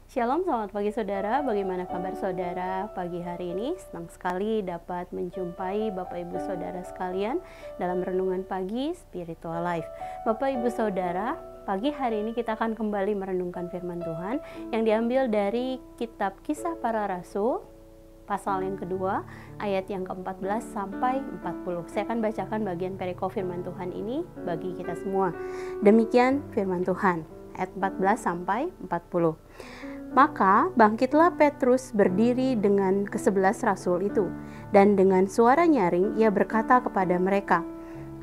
Shalom, selamat pagi saudara. Bagaimana kabar saudara pagi hari ini? Senang sekali dapat menjumpai Bapak Ibu Saudara sekalian dalam renungan pagi Spiritual Life. Bapak Ibu Saudara, pagi hari ini kita akan kembali merenungkan firman Tuhan yang diambil dari kitab Kisah Para Rasul, pasal yang kedua, ayat yang ke-14 sampai 40. Saya akan bacakan bagian perikop firman Tuhan ini bagi kita semua. Demikian firman Tuhan, ayat 14 sampai 40. Maka bangkitlah Petrus berdiri dengan ke-11 rasul itu, dan dengan suara nyaring ia berkata kepada mereka,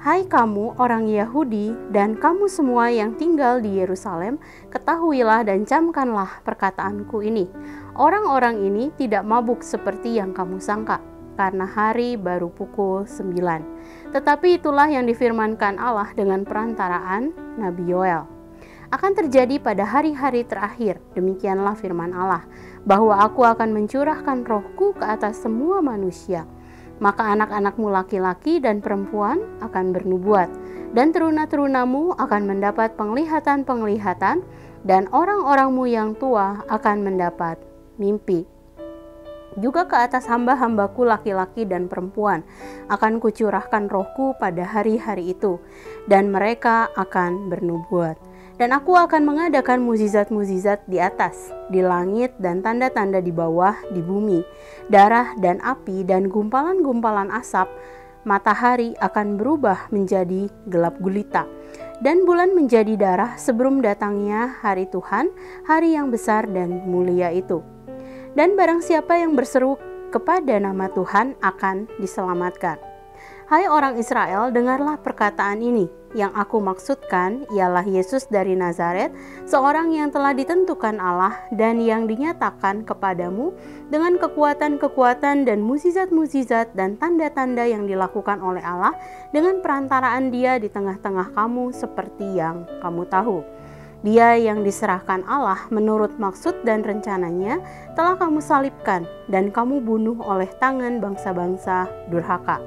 "Hai kamu orang Yahudi dan kamu semua yang tinggal di Yerusalem, ketahuilah dan camkanlah perkataanku ini. Orang-orang ini tidak mabuk seperti yang kamu sangka, karena hari baru pukul 9. Tetapi itulah yang difirmankan Allah dengan perantaraan Nabi Yoel. Akan terjadi pada hari-hari terakhir, demikianlah firman Allah, bahwa aku akan mencurahkan rohku ke atas semua manusia. Maka anak-anakmu laki-laki dan perempuan akan bernubuat, dan teruna-terunamu akan mendapat penglihatan-penglihatan, dan orang-orangmu yang tua akan mendapat mimpi. Juga ke atas hamba-hambaku laki-laki dan perempuan akan kucurahkan rohku pada hari-hari itu, dan mereka akan bernubuat. Dan aku akan mengadakan mukjizat-mukjizat di atas, di langit, dan tanda-tanda di bawah, di bumi, darah dan api dan gumpalan-gumpalan asap. Matahari akan berubah menjadi gelap gulita, dan bulan menjadi darah sebelum datangnya hari Tuhan, hari yang besar dan mulia itu. Dan barang siapa yang berseru kepada nama Tuhan akan diselamatkan. Hai orang Israel, dengarlah perkataan ini. Yang aku maksudkan ialah Yesus dari Nazaret, seorang yang telah ditentukan Allah dan yang dinyatakan kepadamu dengan kekuatan-kekuatan dan mukjizat-mukjizat dan tanda-tanda yang dilakukan oleh Allah dengan perantaraan Dia di tengah-tengah kamu seperti yang kamu tahu. Dia yang diserahkan Allah menurut maksud dan rencananya telah kamu salibkan dan kamu bunuh oleh tangan bangsa-bangsa durhaka.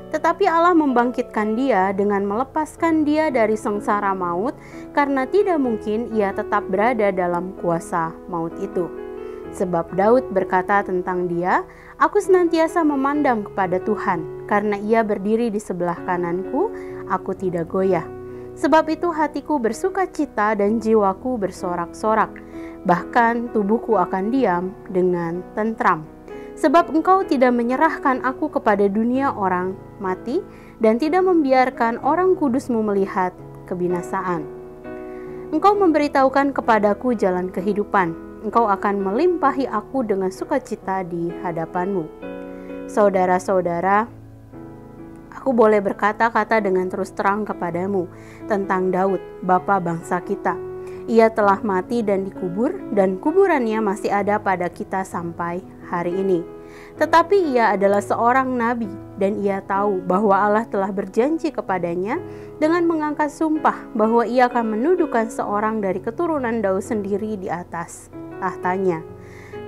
Tetapi Allah membangkitkan dia dengan melepaskan dia dari sengsara maut, karena tidak mungkin ia tetap berada dalam kuasa maut itu. Sebab Daud berkata tentang dia, "Aku senantiasa memandang kepada Tuhan, karena ia berdiri di sebelah kananku, aku tidak goyah. Sebab itu hatiku bersuka cita dan jiwaku bersorak-sorak, bahkan tubuhku akan diam dengan tentram. Sebab engkau tidak menyerahkan aku kepada dunia orang mati, dan tidak membiarkan orang kudusmu melihat kebinasaan. Engkau memberitahukan kepadaku jalan kehidupan, engkau akan melimpahi aku dengan sukacita di hadapanmu." Saudara-saudara, aku boleh berkata-kata dengan terus terang kepadamu tentang Daud, bapa bangsa kita. Ia telah mati dan dikubur, dan kuburannya masih ada pada kita sampai hari ini. Tetapi ia adalah seorang nabi, dan ia tahu bahwa Allah telah berjanji kepadanya dengan mengangkat sumpah bahwa ia akan mendudukan seorang dari keturunan Daud sendiri di atas tahtanya.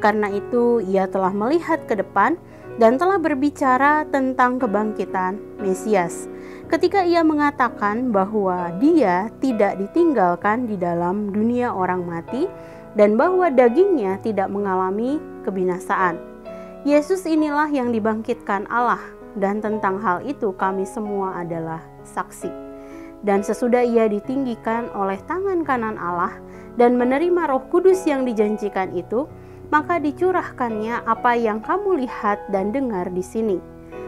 Karena itu ia telah melihat ke depan dan telah berbicara tentang kebangkitan Mesias, ketika ia mengatakan bahwa dia tidak ditinggalkan di dalam dunia orang mati dan bahwa dagingnya tidak mengalami kebinasaan. Yesus inilah yang dibangkitkan Allah, dan tentang hal itu kami semua adalah saksi. Dan sesudah ia ditinggikan oleh tangan kanan Allah dan menerima Roh Kudus yang dijanjikan itu, maka dicurahkannya apa yang kamu lihat dan dengar di sini.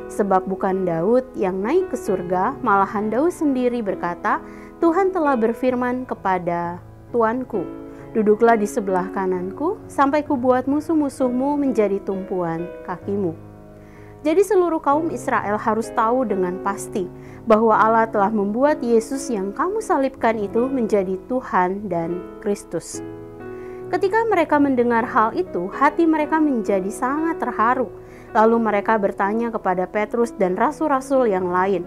Sebab bukan Daud yang naik ke surga, malahan Daud sendiri berkata, "Tuhan telah berfirman kepada Tuanku, duduklah di sebelah kananku, sampai kubuat musuh-musuhmu menjadi tumpuan kakimu." Jadi seluruh kaum Israel harus tahu dengan pasti bahwa Allah telah membuat Yesus yang kamu salibkan itu menjadi Tuhan dan Kristus. Ketika mereka mendengar hal itu, hati mereka menjadi sangat terharu. Lalu mereka bertanya kepada Petrus dan rasul-rasul yang lain,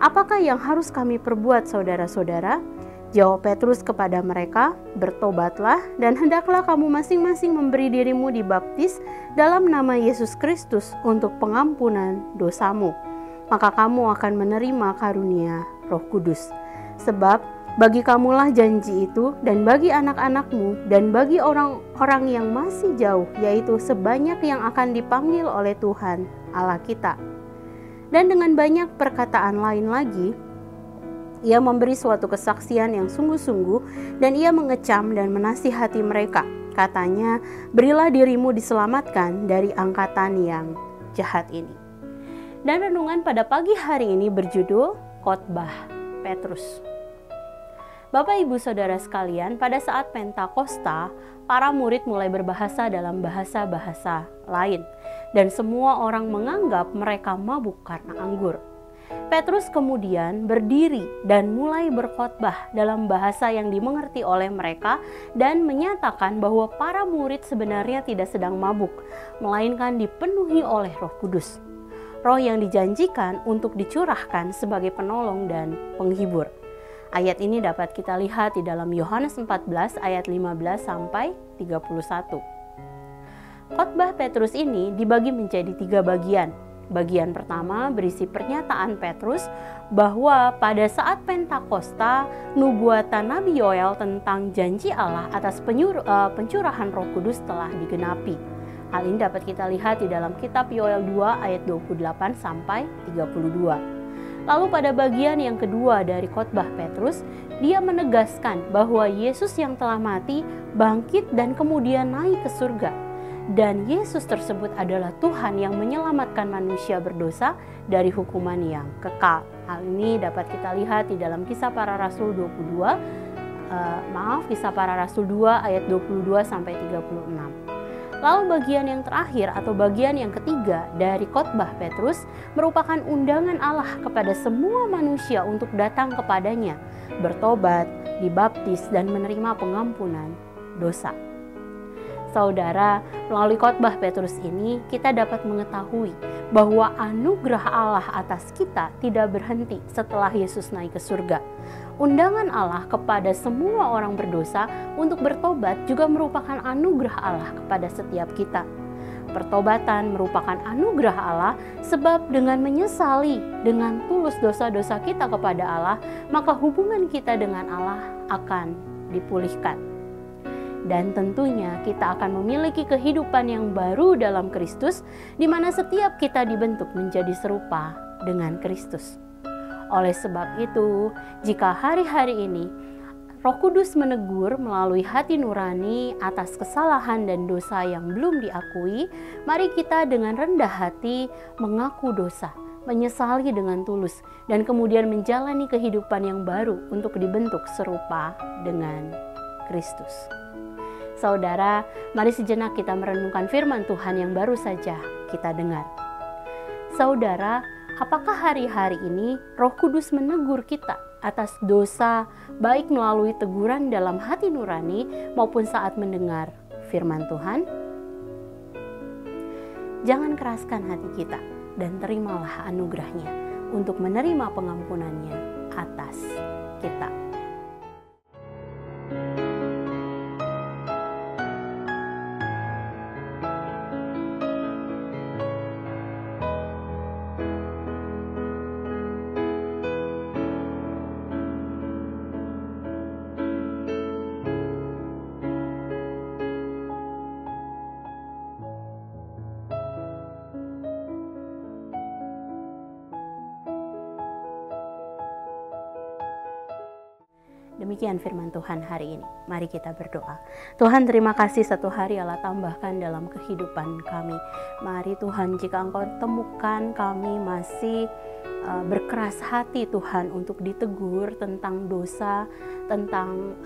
"Apakah yang harus kami perbuat, saudara-saudara?" Jawab Petrus kepada mereka, "Bertobatlah dan hendaklah kamu masing-masing memberi dirimu dibaptis dalam nama Yesus Kristus untuk pengampunan dosamu. Maka kamu akan menerima karunia Roh Kudus. Sebab Bagi kamulah janji itu, dan bagi anak-anakmu, dan bagi orang-orang yang masih jauh, yaitu sebanyak yang akan dipanggil oleh Tuhan Allah kita. Dan dengan banyak perkataan lain lagi, ia memberi suatu kesaksian yang sungguh-sungguh, dan ia mengecam dan menasihati mereka. Katanya, berilah dirimu diselamatkan dari angkatan yang jahat ini. Dan renungan pada pagi hari ini berjudul Khotbah Petrus. Bapak Ibu Saudara sekalian, pada saat Pentakosta, para murid mulai berbahasa dalam bahasa-bahasa lain, dan semua orang menganggap mereka mabuk karena anggur. Petrus kemudian berdiri dan mulai berkhotbah dalam bahasa yang dimengerti oleh mereka dan menyatakan bahwa para murid sebenarnya tidak sedang mabuk, melainkan dipenuhi oleh Roh Kudus. Roh yang dijanjikan untuk dicurahkan sebagai penolong dan penghibur. Ayat ini dapat kita lihat di dalam Yohanes 14 ayat 15 sampai 31. Khotbah Petrus ini dibagi menjadi 3 bagian. Bagian pertama berisi pernyataan Petrus bahwa pada saat Pentakosta, nubuatan Nabi Yoel tentang janji Allah atas pencurahan Roh Kudus telah digenapi. Hal ini dapat kita lihat di dalam kitab Yoel 2 ayat 28 sampai 32. Lalu pada bagian yang kedua dari khotbah Petrus, dia menegaskan bahwa Yesus yang telah mati bangkit dan kemudian naik ke surga. Dan Yesus tersebut adalah Tuhan yang menyelamatkan manusia berdosa dari hukuman yang kekal. Hal ini dapat kita lihat di dalam Kisah Para Rasul 2 ayat 22 sampai 36. Lalu bagian yang terakhir atau bagian yang ketiga dari khotbah Petrus merupakan undangan Allah kepada semua manusia untuk datang kepadanya, bertobat, dibaptis, dan menerima pengampunan dosa. Saudara, melalui khotbah Petrus ini kita dapat mengetahui bahwa anugerah Allah atas kita tidak berhenti setelah Yesus naik ke surga. Undangan Allah kepada semua orang berdosa untuk bertobat juga merupakan anugerah Allah kepada setiap kita. Pertobatan merupakan anugerah Allah sebab dengan menyesali dengan tulus dosa-dosa kita kepada Allah, maka hubungan kita dengan Allah akan dipulihkan. Dan tentunya kita akan memiliki kehidupan yang baru dalam Kristus, di mana setiap kita dibentuk menjadi serupa dengan Kristus. Oleh sebab itu, jika hari-hari ini Roh Kudus menegur melalui hati nurani atas kesalahan dan dosa yang belum diakui, mari kita dengan rendah hati mengaku dosa, menyesali dengan tulus, dan kemudian menjalani kehidupan yang baru untuk dibentuk serupa dengan Kristus. Saudara, mari sejenak kita merenungkan firman Tuhan yang baru saja kita dengar. Saudara, apakah hari-hari ini Roh Kudus menegur kita atas dosa, baik melalui teguran dalam hati nurani maupun saat mendengar firman Tuhan? Jangan keraskan hati kita dan terimalah anugerahnya untuk menerima pengampunannya atas kita. Demikian firman Tuhan hari ini. Mari kita berdoa. Tuhan, terima kasih satu hari Allah tambahkan dalam kehidupan kami. Mari Tuhan, jika Engkau temukan kami masih berkeras hati Tuhan untuk ditegur tentang dosa, tentang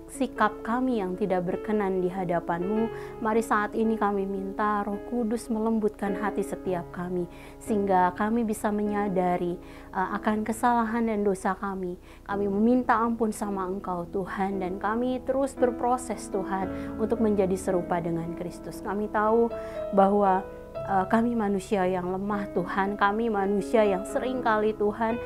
sikap kami yang tidak berkenan di hadapan-Mu, mari saat ini kami minta Roh Kudus melembutkan hati setiap kami, sehingga kami bisa menyadari akan kesalahan dan dosa kami. Kami meminta ampun sama Engkau Tuhan, dan kami terus berproses Tuhan untuk menjadi serupa dengan Kristus. Kami tahu bahwa kami manusia yang lemah Tuhan, kami manusia yang seringkali Tuhan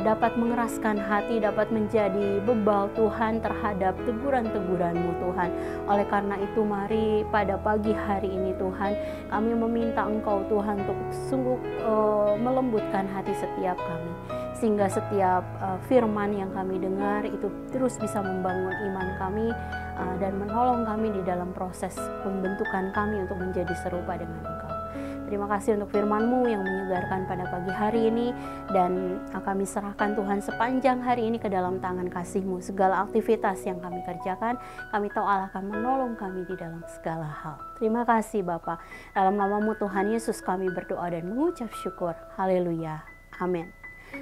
dapat mengeraskan hati, dapat menjadi bebal Tuhan terhadap teguran-teguran-Mu Tuhan. Oleh karena itu mari pada pagi hari ini Tuhan, kami meminta Engkau Tuhan untuk sungguh melembutkan hati setiap kami. sehingga setiap firman yang kami dengar itu terus bisa membangun iman kami dan menolong kami di dalam proses pembentukan kami untuk menjadi serupa dengan Engkau. Terima kasih untuk firman-Mu yang menyegarkan pada pagi hari ini, dan kami serahkan Tuhan sepanjang hari ini ke dalam tangan kasih-Mu. Segala aktivitas yang kami kerjakan, kami tahu Allah akan menolong kami di dalam segala hal. Terima kasih Bapa. Dalam nama-Mu Tuhan Yesus kami berdoa dan mengucap syukur. Haleluya. Amin.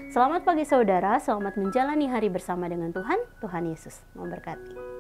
Selamat pagi saudara, selamat menjalani hari bersama dengan Tuhan. Tuhan Yesus memberkati.